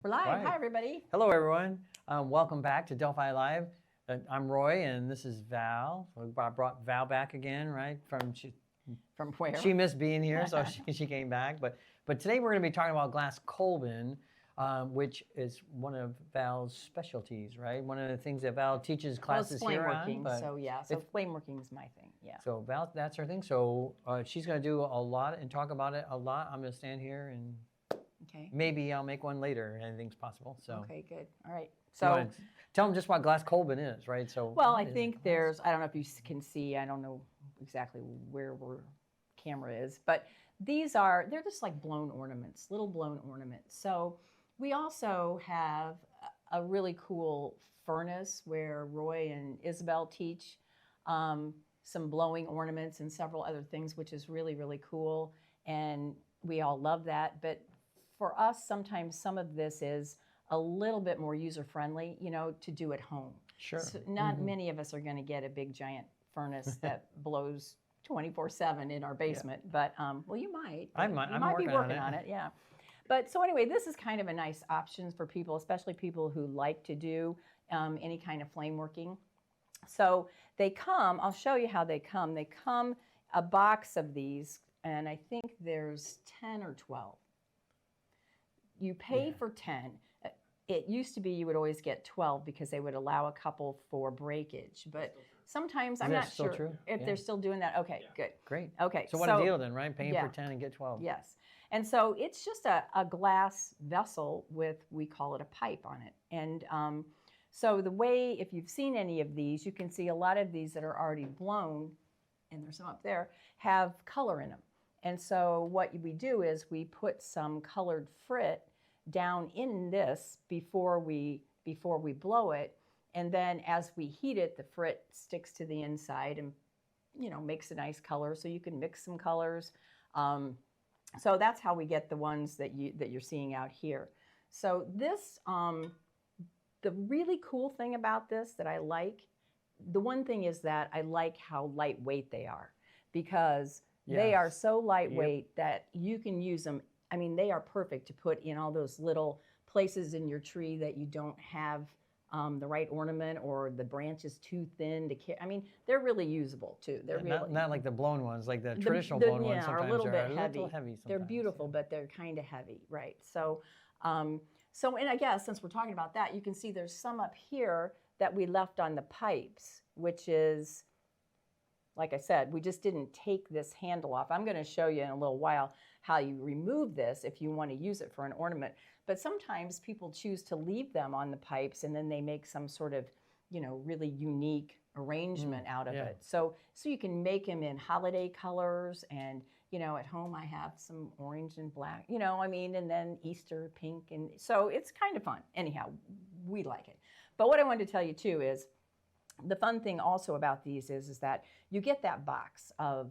We're live. Right. Hi, everybody. Hello, everyone. Welcome back to Delphi Live. I'm Roy, and this is Val. So I brought Val back again, right? From where? She missed being here, so she came back. But today we're going to be talking about Glaskolben, which is one of Val's specialties, right? One of the things that Val teaches classes well, it's here on. flameworking, so yeah. So flameworking is my thing, yeah. So Val, that's her thing. So she's going to do a lot and talk about it a lot. I'm going to stand here and maybe I'll make one later. Anything's possible. So okay, good. All right. So tell them just what Glaskolben is, right? So well, I think there's. I don't know if you can see. I don't know exactly where camera is, but they're just like blown ornaments, little blown ornaments. So we also have a really cool furnace where Roy and Isabel teach some blowing ornaments and several other things, which is really, really cool. And we all love that. But for us, sometimes some of this is a little bit more user-friendly, to do at home. Sure. So not many of us are going to get a big, giant furnace that blows 24/7 in our basement. Yeah. But, well, you might. I might. You might be working on it, yeah. But so anyway, this is kind of a nice option for people, especially people who like to do any kind of flame working. So they come, I'll show you how they come. They come a box of these, and I think there's 10 or 12. You pay for 10. It used to be you would always get 12 because they would allow a couple for breakage. But sometimes, I'm not sure if they're still doing that. Okay, good. Great. Okay. So what a deal then, right? Paying for 10 and get 12. Yes. And so it's just a glass vessel with, we call it a pipe on it. And so the way, if you've seen any of these, you can see a lot of these that are already blown, and there's some up there, have color in them. And so what we do is we put some colored frit down in this before we blow it, and then as we heat it, the frit sticks to the inside and makes a nice color. So you can mix some colors. So that's how we get the ones that you're seeing out here. So this, the really cool thing about this that I like, the one thing is that I like how lightweight they are, because they are so lightweight that you can use them. I mean, they are perfect to put in all those little places in your tree that you don't have the right ornament, or the branch is too thin to carry. I mean, they're really usable too. They're really, not like the blown ones, like the traditional blown ones. Sometimes are a little bit heavy. They're beautiful, but they're kind of heavy, right? So, and I guess since we're talking about that, you can see there's some up here that we left on the pipes, which is, like I said, we just didn't take this handle off. I'm going to show you in a little while how you remove this if you want to use it for an ornament. But sometimes people choose to leave them on the pipes, and then they make some sort of, really unique arrangement out of it. So you can make them in holiday colors, and, at home I have some orange and black, and then Easter pink. And so it's kind of fun. Anyhow, we like it. But what I wanted to tell you too is, the fun thing also about these is that you get that box of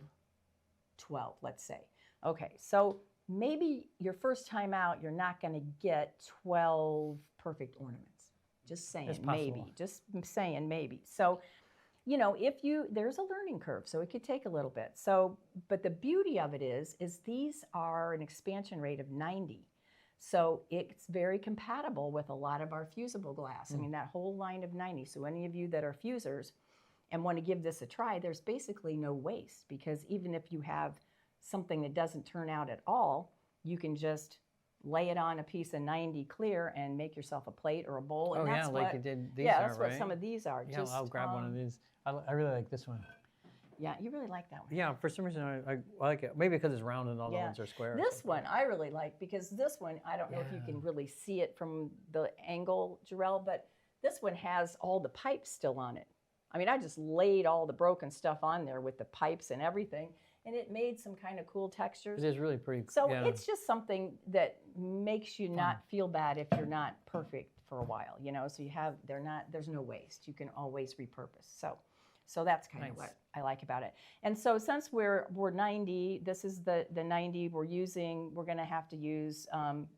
12, let's say. Okay, so maybe your first time out, you're not going to get 12 perfect ornaments. Just saying, maybe. Just saying, maybe. So, there's a learning curve, so it could take a little bit. So, but the beauty of it is these are an expansion rate of 90. So it's very compatible with a lot of our fusible glass. I mean, that whole line of 90. So any of you that are fusers and want to give this a try, there's basically no waste, because even if you have something that doesn't turn out at all, you can just lay it on a piece of 90 clear and make yourself a plate or a bowl. And that's like you did these that's what some of these are. Yeah, I'll grab one of these. I really like this one. Yeah, you really like that one. Yeah, for some reason I like it. Maybe because it's round and all the ones are square. This one I really like, because this one, I don't know if you can really see it from the angle, Jarrell, but this one has all the pipes still on it. I mean, I just laid all the broken stuff on there with the pipes and everything, and it made some kind of cool textures. It is really pretty. So it's just something that makes you not feel bad if you're not perfect for a while, So there's no waste. You can always repurpose. So that's kind of what I like about it. And so since we're 90, this is the 90 we're using. We're going to have to use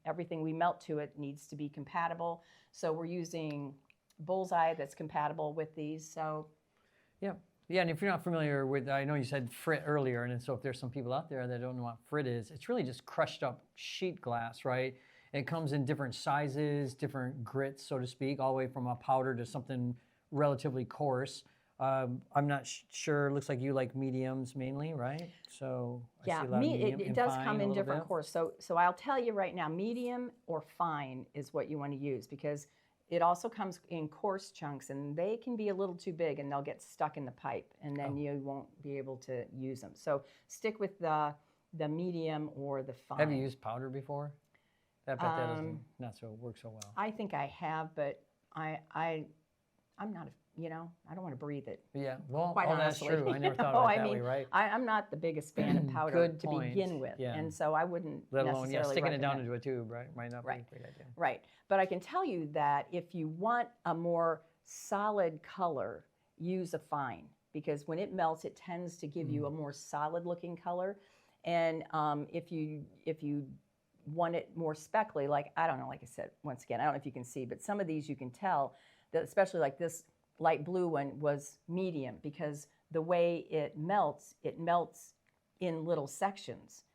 everything we melt to it needs to be compatible. So we're using bullseye that's compatible with these. So yeah, and if you're not familiar with, I know you said frit earlier, and so if there's some people out there that don't know what frit is, it's really just crushed up sheet glass, right? It comes in different sizes, different grits, so to speak, all the way from a powder to something relatively coarse. I'm not sure. Looks like you like mediums mainly, right? So I Yeah, see a lot of medium it and does fine come a in little different bit. cores. So I'll tell you right now, medium or fine is what you want to use, because it also comes in coarse chunks, and they can be a little too big and they'll get stuck in the pipe, and then you won't be able to use them. So stick with the medium or the fine. Have you used powder before? I bet that doesn't not so work so well. I think I have, but I'm not, I don't want to breathe it. Yeah, well, Quite that's honestly. true. I never thought know, of it I that mean, way, right? I'm not the biggest fan of powder Good to point. begin with, Yeah. and so I wouldn't Let alone, necessarily sticking it down recommend. into a tube, right? Might not be a great idea. Right, but I can tell you that if you want a more solid color, use a fine, because when it melts, it tends to give you a more solid looking color. And if you want it more speckly, like, I don't know, like I said, once again, I don't know if you can see, but some of these you can tell that, especially like this light blue one was medium, because the way it melts in little sections,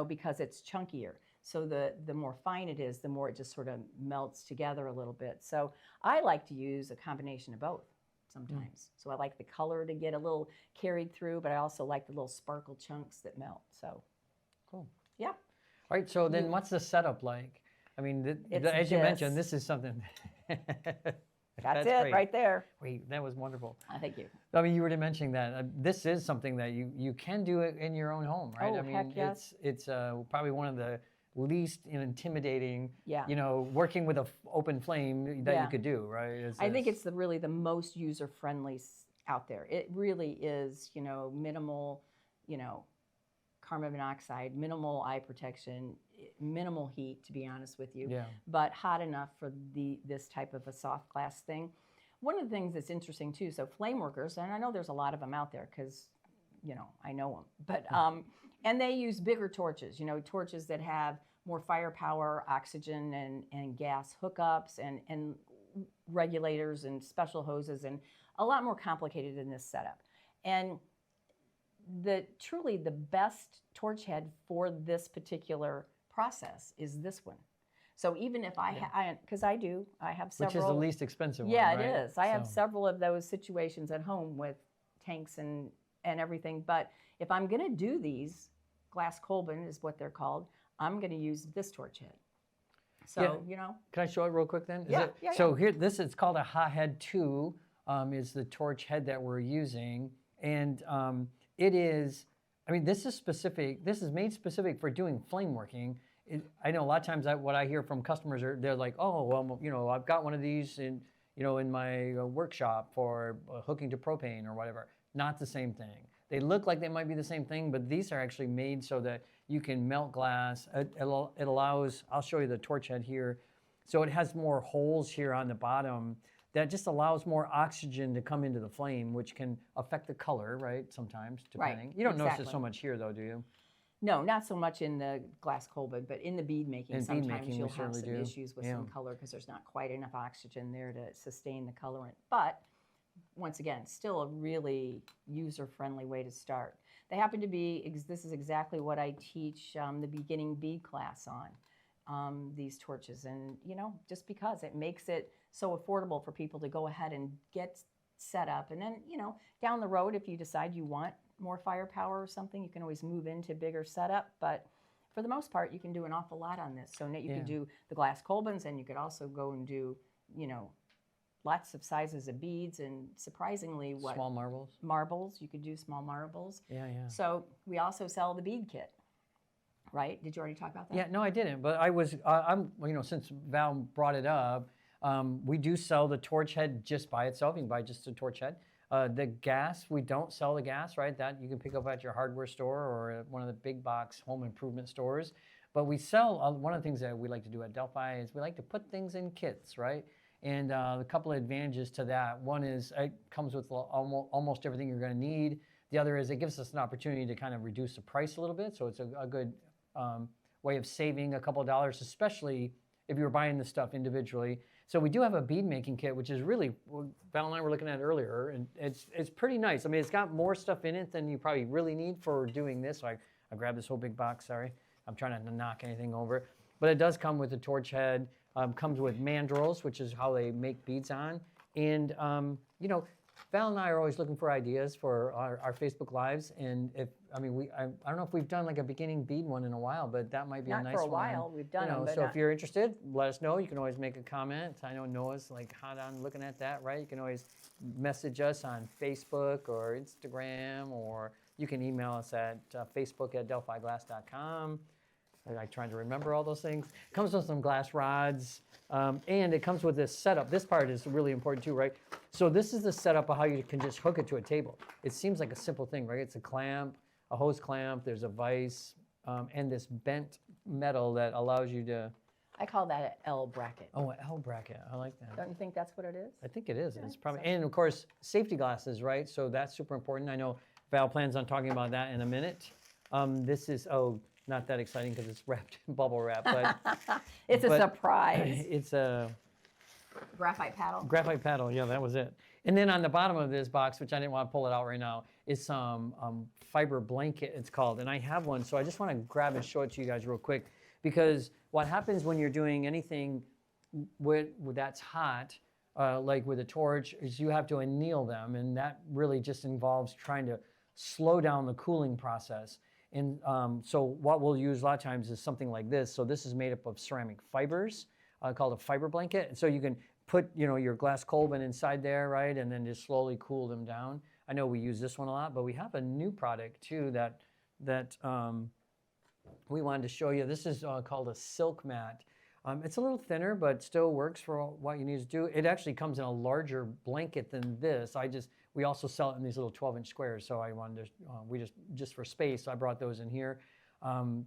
because it's chunkier. So the more fine it is, the more it just sort of melts together a little bit. So I like to use a combination of both sometimes. So I like the color to get a little carried through, but I also like the little sparkle chunks that melt. So Cool. yeah. All right, so then what's the setup like? I mean, as you mentioned, this is something. That's it great. right there. Wait, that was wonderful. Thank you. I mean, you were mentioning that this is something that you can do it in your own home, right? Oh, I mean, heck yes. it's probably one of the least intimidating, Yeah. working with an open flame that you could do, right? I think it's really the most user-friendly out there. It really is, minimal, carbon monoxide, minimal eye protection, minimal heat, to be honest with you, but hot enough for this type of a soft glass thing. One of the things that's interesting too, so flame workers, and I know there's a lot of them out there because, I know them, but and they use bigger torches, torches that have more firepower, oxygen and gas hookups and regulators and special hoses, and a lot more complicated in this setup. And truly the best torch head for this particular process is this one. So even if because I have several. Which is the least expensive one, Yeah, right? it is. I have several of those situations at home with tanks and everything. But if I'm going to do these, Glaskolben is what they're called, I'm going to use this torch head. So, Can I show it real quick then? So here, it's called a hot head 2, is the torch head that we're using. And it is, I mean, this is made specific for doing flame working. I know a lot of times what I hear from customers they're like, oh, well, I've got one of these in my workshop for hooking to propane or whatever. Not the same thing. They look like they might be the same thing, but these are actually made so that you can melt glass. It allows, I'll show you the torch head here. So it has more holes here on the bottom that just allows more oxygen to come into the flame, which can affect the color, right, sometimes, depending. You don't notice it so much here, though, do you? No, not so much in the Glaskolben, but in the bead making, sometimes you'll have some issues with some color because there's not quite enough oxygen there to sustain the colorant. But once again, still a really user-friendly way to start. They happen to be, this is exactly what I teach the beginning bead class on, these torches. And, just because it makes it so affordable for people to go ahead and get set up. And then, down the road, if you decide you want more firepower or something, you can always move into bigger setup. But for the most part, you can do an awful lot on this. So you can do the Glaskolbens, and you could also go and do, lots of sizes of beads, and surprisingly, small marbles. Marbles, you could do small marbles. Yeah. So we also sell the bead kit, right? Did you already talk about that? Yeah, no, I didn't. But since Val brought it up, we do sell the torch head just by itself. You can buy just a torch head. The gas, we don't sell the gas, right? That you can pick up at your hardware store or at one of the big box home improvement stores. But we sell, one of the things that we like to do at Delphi is we like to put things in kits, right? And a couple of advantages to that. One is it comes with almost everything you're going to need. The other is it gives us an opportunity to kind of reduce the price a little bit. So it's a good way of saving a couple of dollars, especially if you're buying the stuff individually. So we do have a bead making kit, which is really, Val and I were looking at it earlier, and it's pretty nice. I mean, it's got more stuff in it than you probably really need for doing this. So I grabbed this whole big box, sorry. I'm trying not to knock anything over. but it does come with a torch head. Comes with mandrels, which is how they make beads on. And you know, Val and I are always looking for ideas for our Facebook Lives. And I don't know if we've done like a beginning bead one in a while, but that might be a Not nice for a one. while. We've done them, but so not- if you're interested, let us know. You can always make a comment. I know Noah's like hot on looking at that, right? You can always message us on Facebook or Instagram, or you can email us at facebook@delphiglass.com. I'm trying to remember all those things. It comes with some glass rods, and it comes with this setup. This part is really important too, right? So this is the setup of how you can just hook it to a table. It seems like a simple thing, right? It's a clamp, a hose clamp, there's a vise, and this bent metal that allows you to... I call that an L bracket. Oh, an L bracket, I like that. Don't you think that's what it is? I think it is. Yeah, It's probably, so- and of course, safety glasses, right? So that's super important. I know Val plans on talking about that in a minute. This is, not that exciting because it's wrapped in bubble wrap, but It's a but surprise. it's a Graphite paddle. graphite paddle. Yeah, that was it. And then on the bottom of this box, which I didn't want to pull it out right now, is some fiber blanket, it's called. And I have one, so I just want to grab and show it to you guys real quick. Because what happens when you're doing anything that's hot, like with a torch, is you have to anneal them. And that really just involves trying to slow down the cooling process. And so what we'll use a lot of times is something like this. So this is made up of ceramic fibers called a fiber blanket. And so you can put, your Glaskolben inside there, right? And then just slowly cool them down. I know we use this one a lot, but we have a new product too that we wanted to show you. This is called a silk mat. It's a little thinner, but still works for what you need to do. It actually comes in a larger blanket than this. We also sell it in these little 12-inch squares. So I wanted to, just for space, so I brought those in here.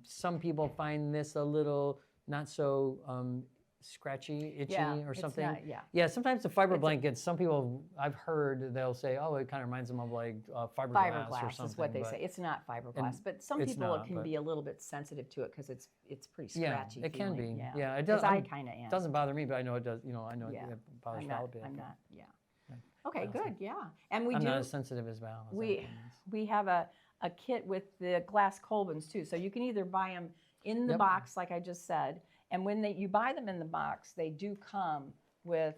Some people find this a little not so scratchy, itchy, or something. Not, yeah. Yeah, sometimes the fiber blankets, some people I've heard, they'll say, oh, it kind of reminds them of like fiberglass or something. Is what they say. It's not fiberglass, but some people can be a little bit sensitive to it because it's pretty scratchy. Yeah, it can be. Yeah, Yeah, it does. does. I kind of am. It doesn't bother me, but I know it does. I know Yeah. it bothers Val a bit. I'm not. Yeah. Okay, good. Yeah, and I'm not as sensitive as Val. We have a kit with the Glaskolbens too, so you can either buy them in the box, like I just said, and when you buy them in the box, they do come with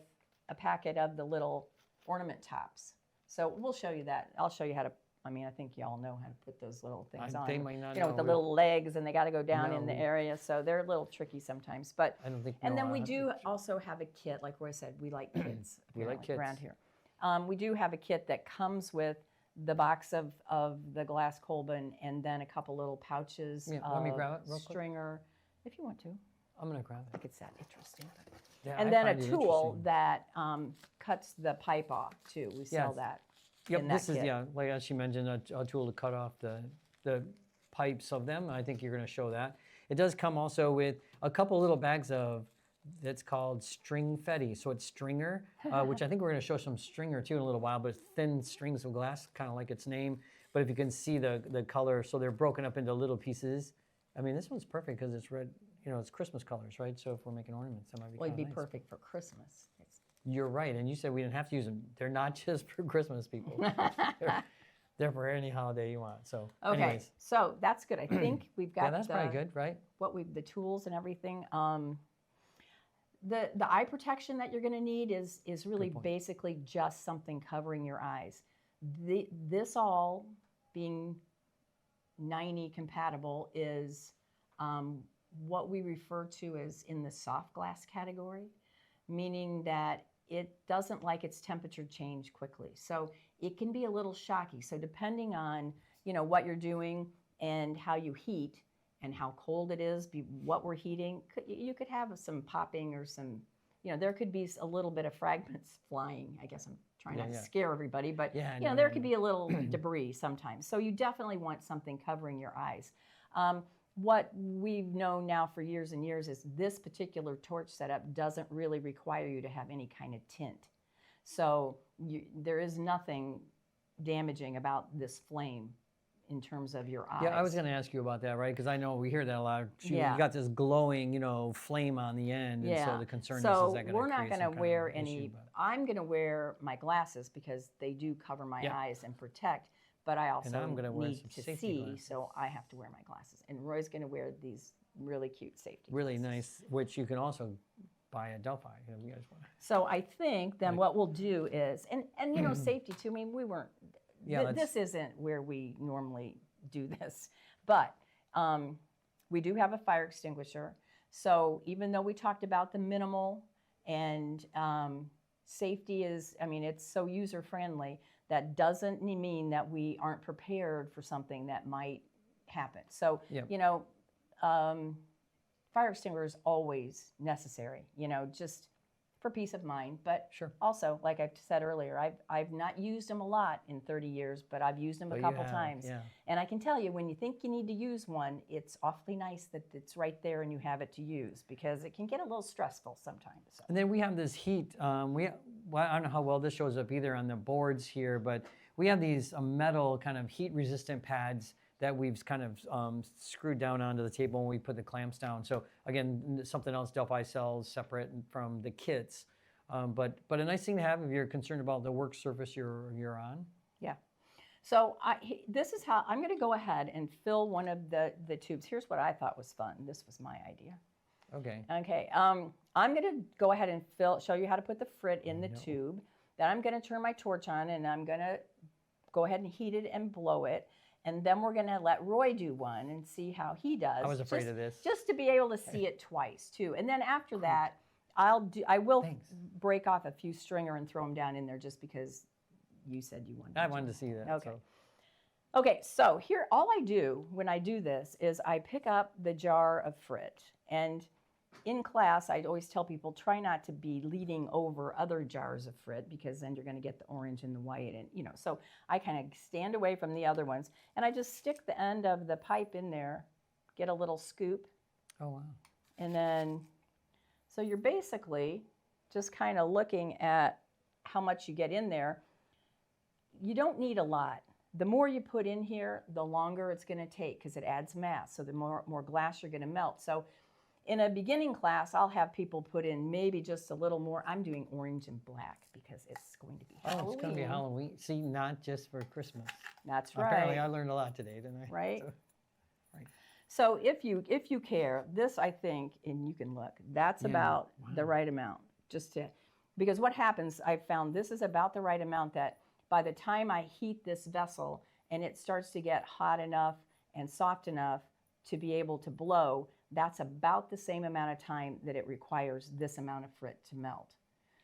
a packet of the little ornament tops. So we'll show you that. I'll show you how to. I think you all know how to put those little things on. They might not with the little legs, and they got to go down in the No. area, so they're a little tricky sometimes. But I don't think. and then no, we I- do also have a kit, like Roy said, we like kits. We like apparently, around kits. here. We do have a kit that comes with the box of the Glaskolben and then a couple little pouches Yeah, of let me grab it real quick. stringer, if you want to. I'm gonna grab I it. think it's that interesting. Yeah, And I then a find it tool interesting. that cuts the pipe off too. We sell Yes. that. Yep, in that this is kit. like as she mentioned, a tool to cut off the pipes of them. I think you're going to show that. It does come also with a couple little bags of that's called string fetty. So it's stringer, which I think we're going to show some stringer too in a little while. But it's thin strings of glass, kind of like its name. But if you can see the color, so they're broken up into little pieces. This one's perfect because it's red. It's Christmas colors, right? So if we're making ornaments, that might be. Well, it'd be nice. perfect for Christmas. You're right, and you said we didn't have to use them. They're not just for Christmas, people. they're for any holiday you want. So, Okay, anyways, so that's good. I think we've got yeah, that's probably good, right? the tools and everything. The eye protection that you're going to need is really Good point. basically just something covering your eyes. This all being 90 compatible is what we refer to as in the soft glass category, meaning that it doesn't like its temperature change quickly. So it can be a little shocky. So depending on what you're doing and how you heat and how cold it is, what we're heating, you could have some popping or some, there could be a little bit of fragments flying. I guess I'm trying not to scare everybody, but there could be a little debris sometimes. So you definitely want something covering your eyes. What we've known now for years and years is this particular torch setup doesn't really require you to have any kind of tint. So there is nothing damaging about this flame in terms of your eyes. Yeah, I was going to ask you about that, right? Because I know we hear that a lot. You Yeah. got this glowing, flame on the end, and so the concern is that going to we're not going to wear any. I'm going to wear my glasses because they do cover my eyes and protect. But I also I'm gonna wear need some to safety see, glasses. so I have to wear my glasses. And Roy's going to wear these really cute safety Really glasses. nice, which you can also buy at Delphi. If you guys want. So I think then what we'll do is, and you know, safety too. I mean, we weren't. Yeah, This isn't where we normally do this, but we do have a fire extinguisher. So even though we talked about the minimal and safety is, I mean, it's so user friendly. That doesn't mean that we aren't prepared for something that might happen. So you know. Fire extinguisher is always necessary, you know, just for peace of mind. But Sure. also, like I said earlier, I've not used them a lot in 30 years, but I've used them a couple times. Yeah. And I can tell you, when you think you need to use one, it's awfully nice that it's right there and you have it to use, because it can get a little stressful sometimes. So. And then we have this heat. Well, I don't know how well this shows up either on the boards here, but we have these metal kind of heat resistant pads that we've kind of screwed down onto the table when we put the clamps down. So again, something else Delphi sells separate from the kits. But a nice thing to have if you're concerned about the work surface you're on. Yeah. So this is how I'm going to go ahead and fill one of the tubes. Here's what I thought was fun. This was my idea. Okay. Okay. I'm going to go ahead and show you how to put the frit in the tube. Then I'm going to turn my torch on and I'm going to go ahead and heat it and blow it. And then we're going to let Roy do one and see how he does. I was afraid of this. Just to be able to see it twice too. And then after that, I will break off a few stringer and throw them down in there just because you said you wanted. I wanted to see that. Okay. So. Okay. So here, all I do when I do this is I pick up the jar of frit, and in class, I always tell people, try not to be leading over other jars of frit, because then you're going to get the orange and the white. And, you know, so I kind of stand away from the other ones, and I just stick the end of the pipe in there, get a little scoop. Oh, wow. And then, so you're basically just kind of looking at how much you get in there. You don't need a lot. The more you put in here, the longer it's going to take, because it adds mass. So the more glass you're going to melt. So in a beginning class, I'll have people put in maybe just a little more. I'm doing orange and black because it's going to be Halloween. Oh, it's going to be Halloween. See, not just for Christmas. That's right. Apparently, I learned a lot today, didn't I? Right. So, right. So if you care, this I think, and you can look, that's about the right amount. Because what happens, I've found this is about the right amount that by the time I heat this vessel and it starts to get hot enough and soft enough to be able to blow, that's about the same amount of time that it requires this amount of frit to melt.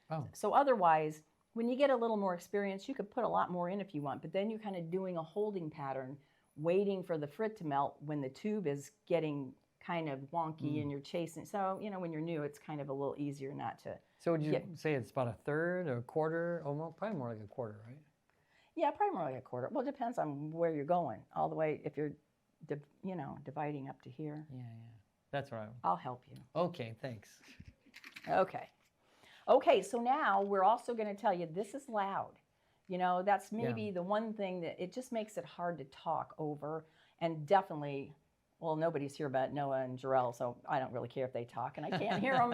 Oh. So otherwise, when you get a little more experience, you could put a lot more in if you want, but then you're kind of doing a holding pattern, waiting for the frit to melt when the tube is getting kind of wonky and you're chasing. So, you know, when you're new, it's kind of a little easier not to. So would you say it's about a third or a quarter? Oh, probably more like a quarter, right? Yeah, probably more like a quarter. Well, it depends on where you're going. All the way, if you're, dividing up to here. Yeah. That's right. I'll help you. Okay, thanks. Okay, so now we're also going to tell you this is loud. You know, that's maybe the one thing that it just makes it hard to talk over. And definitely, well, nobody's here but Noah and Jarrell, so I don't really care if they talk, and I can't hear them,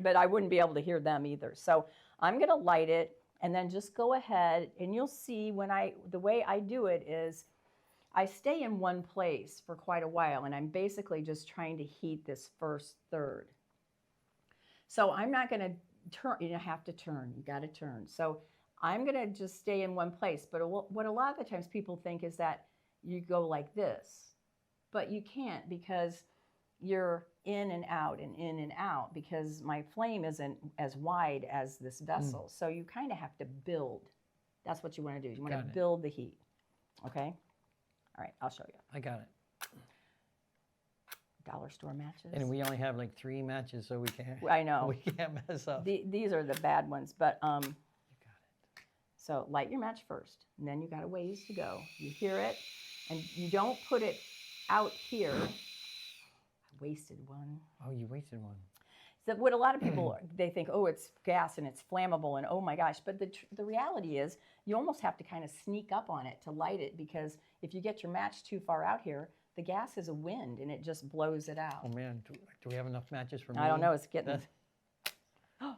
but I wouldn't be able to hear them either. So I'm going to light it, and then just go ahead, and you'll see the way I do it is I stay in one place for quite a while, and I'm basically just trying to heat this first third. So I'm not going to turn. You have to turn. You got to turn. So I'm going to just stay in one place. But what a lot of the times people think is that you go like this, but you can't, because you're in and out, because my flame isn't as wide as this vessel. So you kind of have to build. That's what you want to do. You want to build the heat. Okay? All right, I'll show you. I got it. Dollar store matches. And we only have like 3 matches, so we can't. I know. We can't mess up. These are the bad ones, but You got it. So light your match first, and then you got a ways to go. You hear it, and you don't put it out here. I wasted one. Oh, you wasted one. So what a lot of people, they think, oh, it's gas and it's flammable and oh my gosh. But the reality is you almost have to kind of sneak up on it to light it, because if you get your match too far out here, the gas is a wind and it just blows it out. Oh man, do we have enough matches for me? I don't know, it's getting. Oh,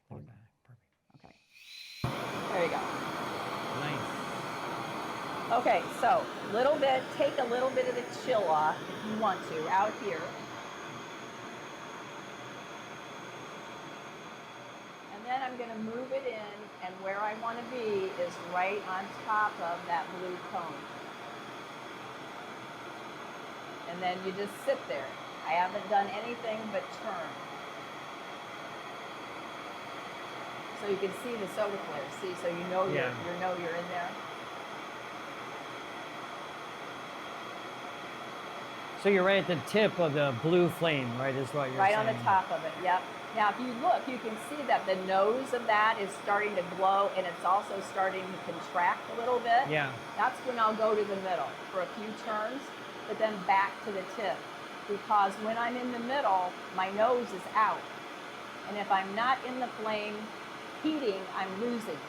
perfect. perfect. Okay. There you go. Nice. Okay, so take a little bit of the chill off if you want to out here. I'm going to move it in, and where I want to be is right on top of that blue cone. And then you just sit there. I haven't done anything but turn. So you can see the soda flare. See, so you know you're in there. So you're right at the tip of the blue flame, right? Is what you're right saying. on the top of it. Yep. Now, if you look, you can see that the nose of that is starting to glow, and it's also starting to contract a little bit. Yeah. That's when I'll go to the middle for a few turns, but then back to the tip. Because when I'm in the middle, my nose is out. And if I'm not in the flame heating, I'm losing.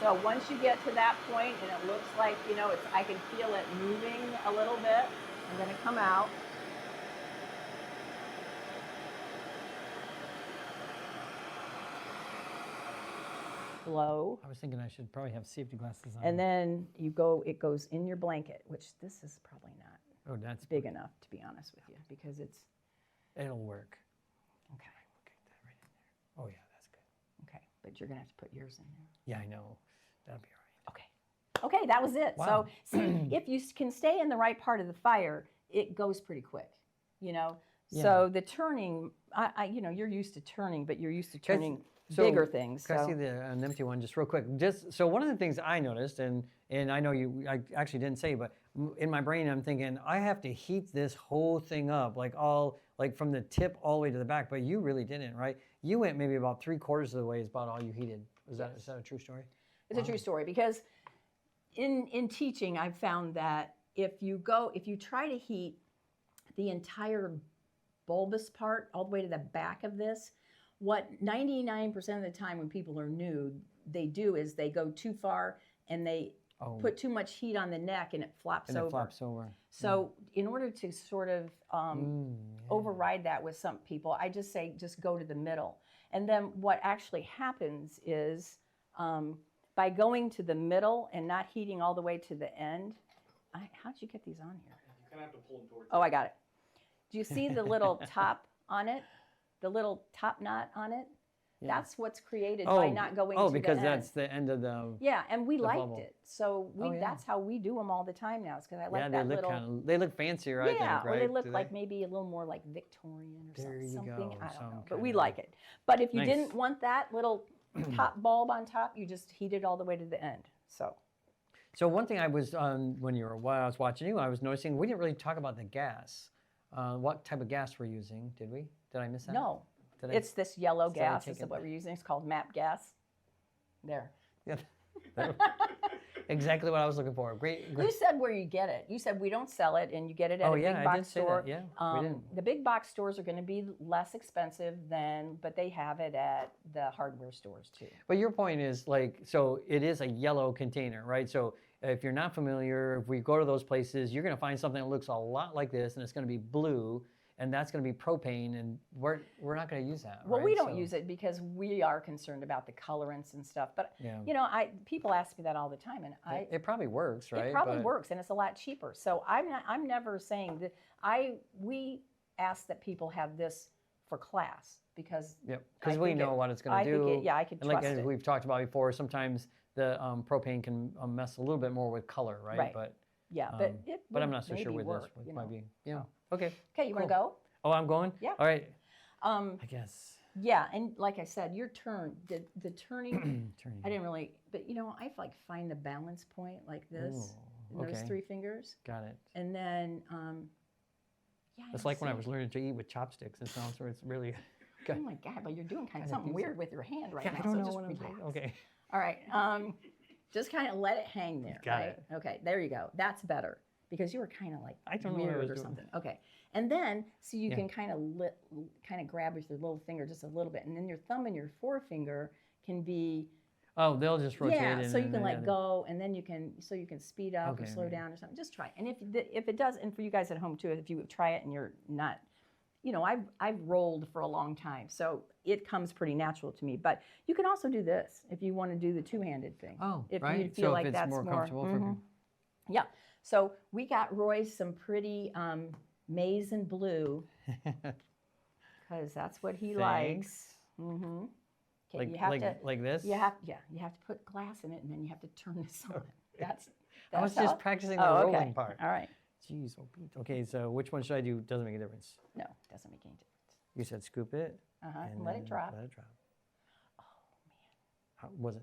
So once you get to that point and it looks like, you know, I can feel it moving a little bit, I'm going to come out. Blow. I was thinking I should probably have safety glasses on. And then it goes in your blanket, which this is probably not that's big enough, to be honest with you, because it'll work. Okay. Okay, that right in there. Oh yeah, that's good. Okay, but you're gonna have to put yours in there. Yeah, I know. That'll be all right. Okay. Okay, that was it. Wow. So see, if you can stay in the right part of the fire, it goes pretty quick, you know. Yeah. So the turning, you know, you're used to turning, but you're used to turning bigger things. Can I see an empty one just real quick? Just so one of the things I noticed, and I know I actually didn't say, but in my brain I'm thinking I have to heat this whole thing up, like from the tip all the way to the back. But you really didn't, right? You went maybe about 3/4 of the way is about all you heated. Is that a true story? It's a true story, because in teaching I've found that if you try to heat the entire bulbous part all the way to the back of this, what 99% of the time when people are new, they do is they go too far and they put too much heat on the neck and it flops over. So in order to sort of override that with some people, I just say just go to the middle. And then what actually happens is by going to the middle and not heating all the way to the end, how'd you get these on here? You kind of have to pull them towards I got it. Do you see the little top on it? The little top knot on it? Yeah. That's what's created by not going to the end. Oh, because that's the end of the Yeah, and we liked bubble. it. So that's how we do them all the time now. It's because I like they that look little... they look fancier, I think, right? Or they look like maybe a little more like Victorian or there something. You go. I don't know, but we like it. But if you didn't want that little top bulb on top, you just heat it all the way to the end. So one thing I was while I was watching you, I was noticing we didn't really talk about the gas. What type of gas we're using? Did we? Did I miss that? No. It's this yellow gas. This is what we're using. It's called MAP gas. There. Yeah. Exactly what I was looking for. Great. You said where you get it. You said we don't sell it, and you get it at a big box store. Say that. Yeah, we didn't. The big box stores are going to be less expensive but they have it at the hardware stores too. But your point is so it is a yellow container, right? So if you're not familiar, if we go to those places, you're going to find something that looks a lot like this, and it's going to be blue. And that's going to be propane, and we're not going to use that. Well, right? we don't use it because we are concerned about the colorants and stuff. But you know, people ask me that all the time, and it probably works, right? It probably works, and it's a lot cheaper. So I'm never saying that. We ask that people have this for class because we know what it's going to do. I could and trust like it. We've talked about before, sometimes the propane can mess a little bit more with color, right? Right. But but I'm not so sure with work, this. It might be Okay. Okay, you want to go? Oh, I'm going? Yeah. All right. I guess. Yeah, and like I said, your turn, the turning, I didn't really, but you know, I find the balance point like this, those 3 fingers. Got it. And then, it's like when I was learning to eat with chopsticks. It sounds it's really. Oh my God, but you're doing kind of something weird with your hand right now. I don't know just what I'm doing. Okay. All right, just kind of let it hang there. Got it. Okay, there you go. That's better. Because you were kind of like I don't know weird what I was or doing. something. Okay, and then so you can kind of grab with your little finger just a little bit, and then your thumb and your forefinger can be. Oh, they'll just rotate. Yeah, so you can go, and then you can speed up or slow down or something. Just try it, and if it does, and for you guys at home too, if you try it and you're not, you know, I've rolled for a long time, so it comes pretty natural to me. But you can also do this if you want to do the two-handed thing. Oh, if right. you feel so like if it's that's more comfortable for me. Yeah. So we got Roy some pretty maize and blue because that's what he likes. Okay, Like you have to. like this. You have to put glass in it, and then you have to turn this on. That's I was how- just practicing the Oh, rolling okay. part. All right. Jeez, oh Pete. Okay, so which one should I do? Doesn't make a difference. No, doesn't make any difference. You said scoop it. And let it then drop. Let it drop. Oh man. How was it?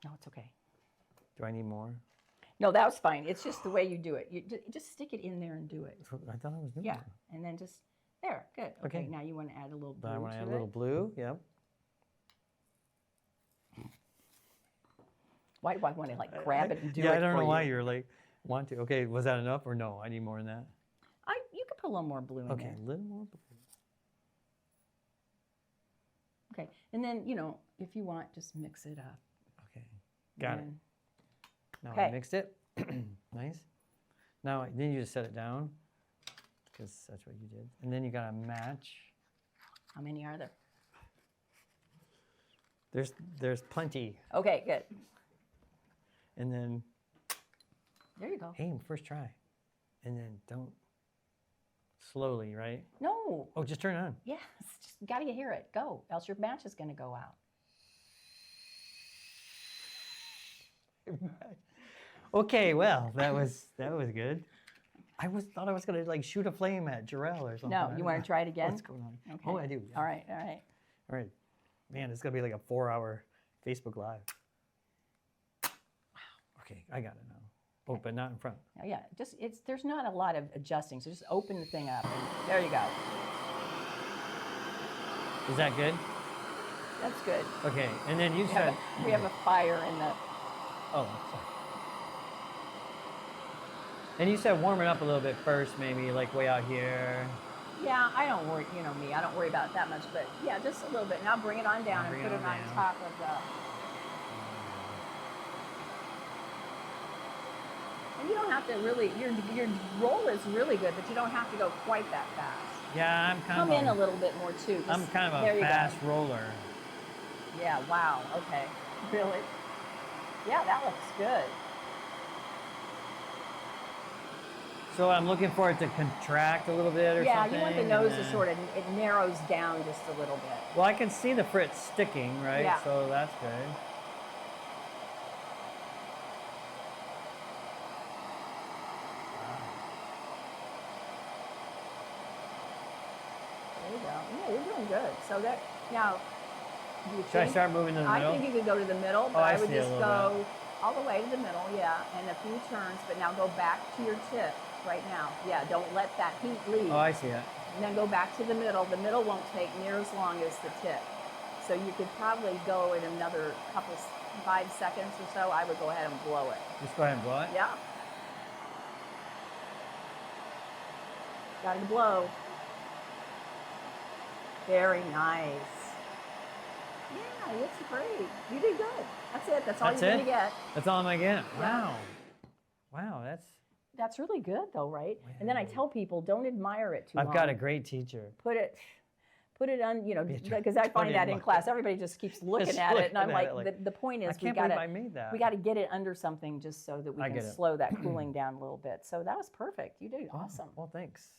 No, it's okay. Do I need more? No, that was fine. It's just the way you do it. You just stick it in there and do it. I thought I was doing Yeah, it. and then just there. Good. Okay. Now you want to add a little blue I want to to add a it. little blue. Yep. Why do I want to like grab it and do it? Yeah, I don't for know why you? you're like want to. Okay, was that enough or no? I need more than that. You could put a little more blue in Okay, there. a little more blue. Okay, and then if you want, just mix it up. Okay, got it. And Now Okay. I mixed it. Nice. Now then you just set it down because that's what you did, and then you gotta match. How many are there? There's plenty, Okay, good. and then There you go. aim first try, and then don't slowly, right? No. Oh, just turn it on. Yes, just gotta hear it. Go, else your match is gonna go out. Okay, well that was good. Thought I was gonna like shoot a flame at Jarrell or something. No, you want to try it again? What's going on? Okay. Oh, I do. Yeah. All right, all right. All right. Man, it's gonna be like a 4-hour Facebook Live. Okay, I got it now. Oh, but not in front. Oh, yeah, there's not a lot of adjusting, so just open the thing up. And there you go. Is that good? That's good. Okay, and then you said. We have a fire in the. Oh, sorry. And you said warm it up a little bit first, maybe like way out here. Yeah, I don't worry. You know me, I don't worry about it that much, but yeah, just a little bit. Now bring it on down and Bring put it it on on down. top of the. And you don't have to really. Your roll is really good, but you don't have to go quite that fast. Yeah, I'm kind Come of. in a little bit more too. I'm Just- kind of there a you go. fast roller. Yeah. Wow. Okay. Really? Yeah, that looks good. So I'm looking for it to contract a little bit or Yeah, something. you want the and nose to then- sort of, it narrows down just a little bit. Well, I can see the frit sticking, right? Yeah. So that's good. There you go. Yeah, you're doing good. So that, now, do you Should I think- start moving to the I middle? think you could go to the middle, but I I would see a just little go all the way to the middle, yeah, and a few turns, but now go back to your tip right now. Yeah, don't let that heat leave. Oh, I see it. And then go back to the middle. The middle won't take near as long as the tip. So you could probably go in another 5 seconds or so. I would go ahead and blow it. Just go ahead and blow it. Yeah. Got to blow. Very nice. Yeah, it's great. You did good. That's it. That's all That's you're it? going to get. That's all I'm gonna get. Yeah. Wow. Wow, That's really good though, right? And then I tell people, don't admire it too long. I've got a great teacher. Put it on, Yeah, because I put find it that in in my- class. Everybody just keeps looking Just at it, and I'm looking at like, it like, the point I is can't believe I made that. we got to get it under something just so that we I can get it. slow that cooling down a little bit. So that was perfect. You did awesome. Well, thanks.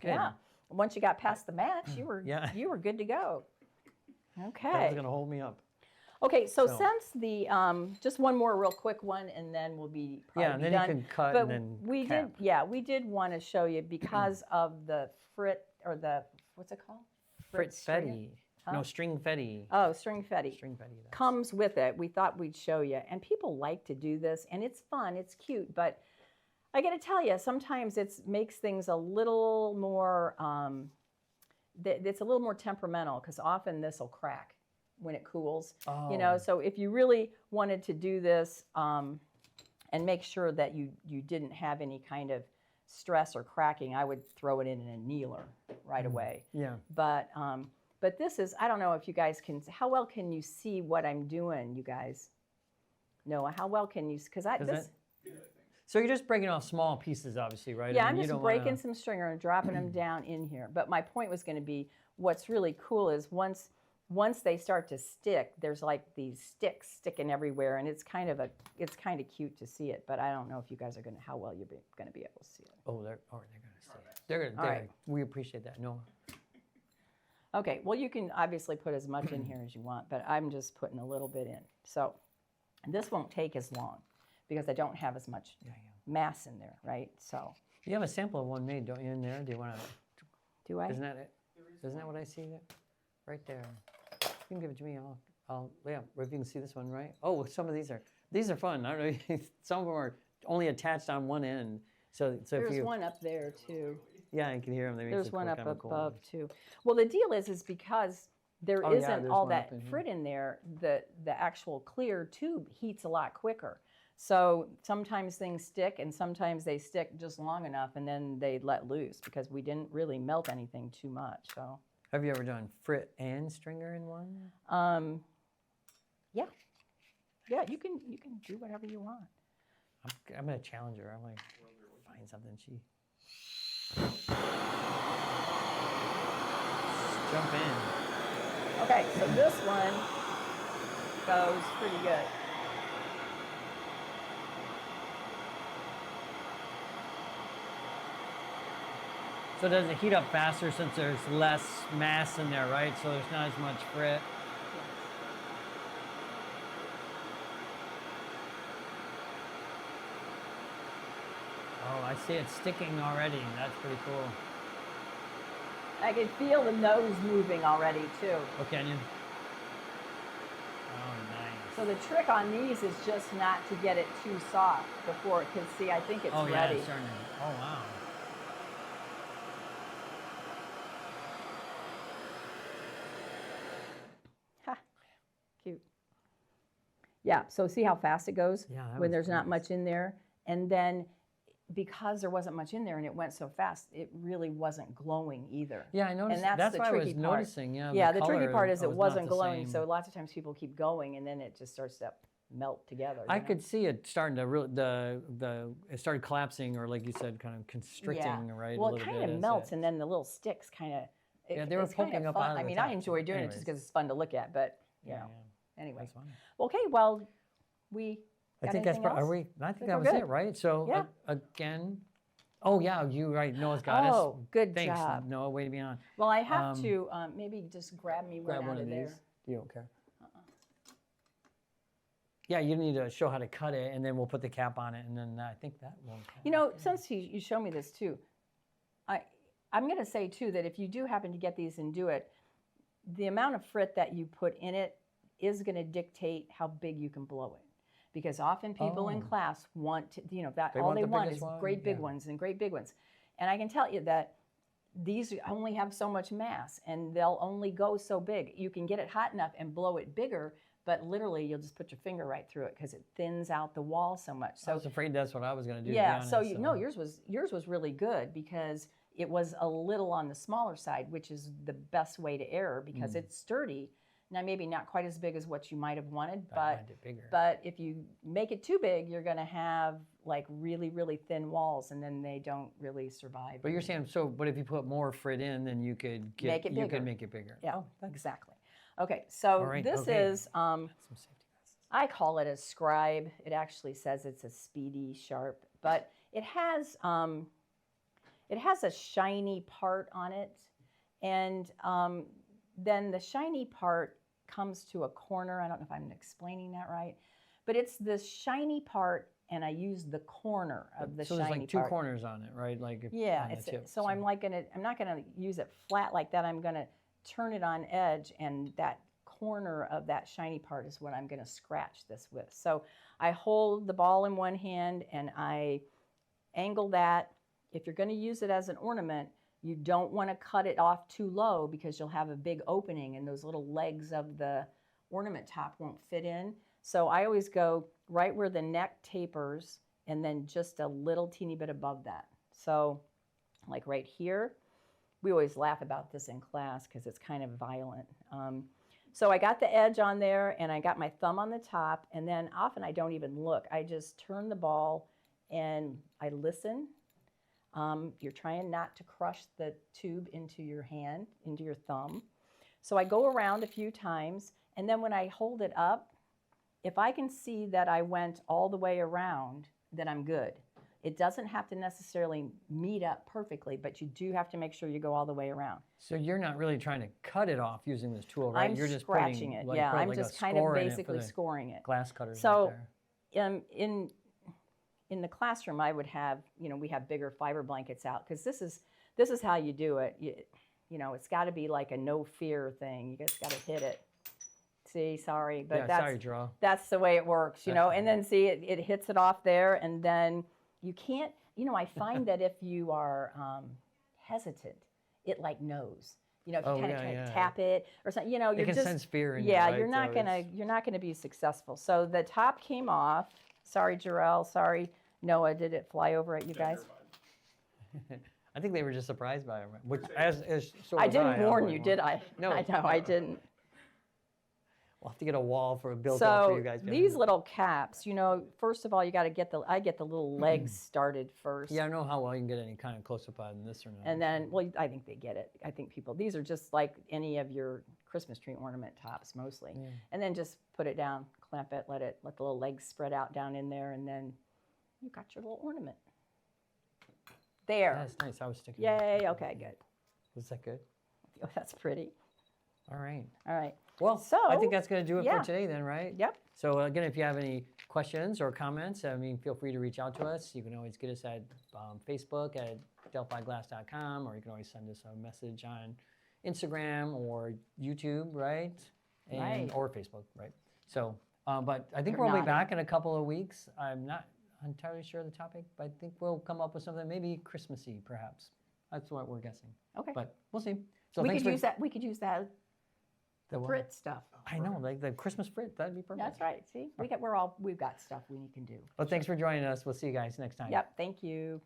Good. Yeah. Once you got past the match, you were Yeah. you were good to go. That Okay. was gonna hold me up. Okay. So so- since the just one more real quick one, and then we'll be probably Yeah, and then done. you can cut But and then we cap. we did want to show you because of the frit or the what's it called? Frit stringer? fetty. Huh? No, string fetty. Oh, string fetty. String fetty. that's- Comes with it. We thought we'd show you. And people like to do this, and it's fun, it's cute, but I got to tell you, sometimes it makes things a little more, it's a little more temperamental because often this will crack when it cools. You know, Oh. so if you really wanted to do this and make sure that you didn't have any kind of stress or cracking, I would throw it in an annealer right away. Yeah. But this is, I don't know if you guys can, how well can you see what I'm doing, you guys? Noah, how well can you, because Is this, So you're just breaking off small pieces, obviously, right? yeah, I I'm mean, you just don't breaking wanna- some stringer and dropping them down in here. But my point was going to be, what's really cool is once they start to stick, there's like these sticks sticking everywhere, and it's kind of cute to see it. But I don't know if you guys are how well you're going to be able to see it. Oh, they're gonna see it. They're gonna. All right. We appreciate that. No. Okay, well, you can obviously put as much in here as you want, but I'm just putting a little bit in. So this won't take as long because I don't have as much mass in there, right? So You have a sample of one made, don't you, in there? Do you want to? do I? Isn't that it? Isn't that what I see there? Right there. You can give it to me. Yeah, if you can see this one, right? Oh, some of these are fun. I don't know. Some of them are only attached on one end. So There's if you, one up there too. yeah, I can hear them. There's one up above too. Well, the deal is because there Oh, yeah, isn't there's all one up that in here. frit in there, the actual clear tube heats a lot quicker. So sometimes things stick and sometimes they stick just long enough and then they let loose because we didn't really melt anything too much. So Have you ever done frit and stringer in one? yeah. Yeah, you can do whatever you want. I'm gonna challenge her. I'm like, find something. Jump in. Okay, so this one goes pretty good. So does it heat up faster since there's less mass in there, right? So there's not as much frit. Oh, I see it sticking already. That's pretty cool. I can feel the nose moving already too. Oh, can you? Oh, nice. So the trick on these is just not to get it too soft before, because see, I think it's Yeah, ready. it's starting to, oh, wow. Ha, cute. Yeah, so see how fast it goes Yeah, that when was there's not nice. much in there? And then because there wasn't much in there and it went so fast, it really wasn't glowing either. Yeah, I noticed. And that's the why I was tricky part. noticing. Yeah, Yeah, the tricky color part is it was not wasn't the glowing, same. so lots of times people keep going and then it just starts to melt together. I could see it starting to it started collapsing, or like you said, kind of constricting, right? Well, a it little kind bit of melts and then the little sticks kind of. Yeah, they were it's kind poking of up fun. out of I the mean, top. I enjoy doing it just Anyways. because it's fun to look at, but you know. Yeah. Anyway. That's fine. Okay, well, we. I got think that's anything are else? we? I think we're that was good. it, right? So Yeah. again, oh yeah, you right. Noah's got us. Oh, good Thanks, job. Noah. Way to be on. Well, I have to maybe just grab me Grab one one out of of these. there. You don't care. Yeah, you need to show how to cut it, and then we'll put the cap on it, and then I think that will. You know, since you show me this too, I'm going to say too that if you do happen to get these and do it, the amount of frit that you put in it is going to dictate how big you can blow it. Because often people in class want to, you know, that all they want is great big ones and great big ones. And I can tell you that these only have so much mass and they'll only go so big. You can get it hot enough and blow it bigger, but literally you'll just put your finger right through it because it thins out the wall so much. So I was afraid that's what I was going to do. yeah, to be so honest, no, yours was really good because it was a little on the smaller side, which is the best way to err because it's sturdy. Now maybe not quite as big as what you might have wanted, but if you make it too big, you're going to have like really, really thin walls, and then they don't really survive. But you're saying but if you put more frit in, then you could Make it you bigger. could make it bigger. Yeah, Oh, thanks. exactly. Okay, so right, this okay. is Some safety glasses. I call it a scribe. It actually says it's a speedy sharp, but it has a shiny part on it, and then the shiny part comes to a corner. I don't know if I'm explaining that right, but it's this shiny part, and I use the corner of the so shiny there's like two part. corners on it, right? Like Yeah, on the tip, so I'm not gonna use it flat like that. I'm gonna turn it on edge, and that corner of that shiny part is what I'm gonna scratch this with. So I hold the ball in one hand and I angle that. If you're gonna use it as an ornament, you don't want to cut it off too low because you'll have a big opening and those little legs of the ornament top won't fit in. So I always go right where the neck tapers and then just a little teeny bit above that. So like right here, we always laugh about this in class because it's kind of violent. So I got the edge on there and I got my thumb on the top, and then often I don't even look. I just turn the ball and I listen. You're trying not to crush the tube into your hand, into your thumb. So I go around a few times, and then when I hold it up, if I can see that I went all the way around, then I'm good. It doesn't have to necessarily meet up perfectly, but you do have to make sure you go all the way around. So you're not really trying to cut it off using this tool, right? I'm You're just scratching putting, it. like, Yeah, putting I'm like a just kind of score in it for basically the scoring it. glass cutters So right there. in the classroom, I would have, we have bigger fiber blankets out because this is how you do it. It's got to be like a no fear thing. You just got to hit it. See, sorry, but Sorry, draw. that's the way it works, and then see it hits it off there, and then you can't, I find that if you are hesitant, it like knows. If you kind of tap it or something, you're it can just sense fear in you, yeah, right? you're not gonna be successful. So the top came off. Sorry, Jarrell. Sorry, Noah. Did it fly over at you guys? I think they were just surprised by it, which as so I was didn't warn was you, like, did I? No. I know I didn't. We'll have to get a wall for built up for you guys. These little caps, first of all, you got to get I get the little legs started first. Yeah, I don't know how well you can get any kind of close-up on this or not. And then, well, I think they get it. I think these are just like any of your Christmas tree ornament tops mostly. Yeah. And then just put it down, clamp it, let the little legs spread out down in there, and then you got your little ornament. There. That's nice. I was sticking. Yay, okay, good. Was that good? Oh, that's pretty. All right. All right. Well, So, I think that's going to do it yeah. for today then, right? Yep. So again, if you have any questions or comments, feel free to reach out to us. You can always get us at Facebook at delphiglass.com, or you can always send us a message on Instagram or YouTube, right? Right. Or Facebook, right? So, but I think They're we'll be nodding. back in a couple of weeks. I'm not entirely sure of the topic, but I think we'll come up with something maybe Christmassy, perhaps. That's what we're guessing. Okay. But we'll see. So we thanks could for use that. We could use that the what? Frit stuff. I know, like the Christmas frit. That'd be perfect. That's right. See, we've got stuff we can do. Well, thanks for joining us. We'll see you guys next time. Yep. Thank you.